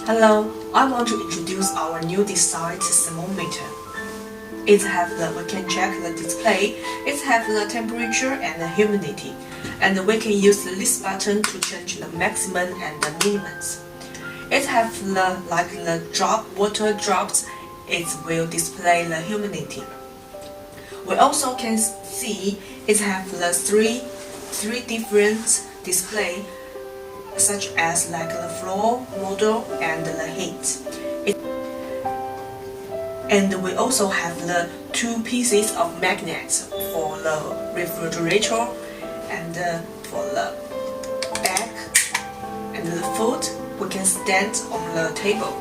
Hello, I want to introduce our new design thermometer. We can check the display, it has the temperature and the humidity, and we can use this button to change the maximum and the minimums. It has the water drops, it will display the humidity. We also can see it has the three different display, such as the floor, model, and the heat. And we also have the two pieces of magnets for the refrigerator and for the back and the foot we can stand on the table.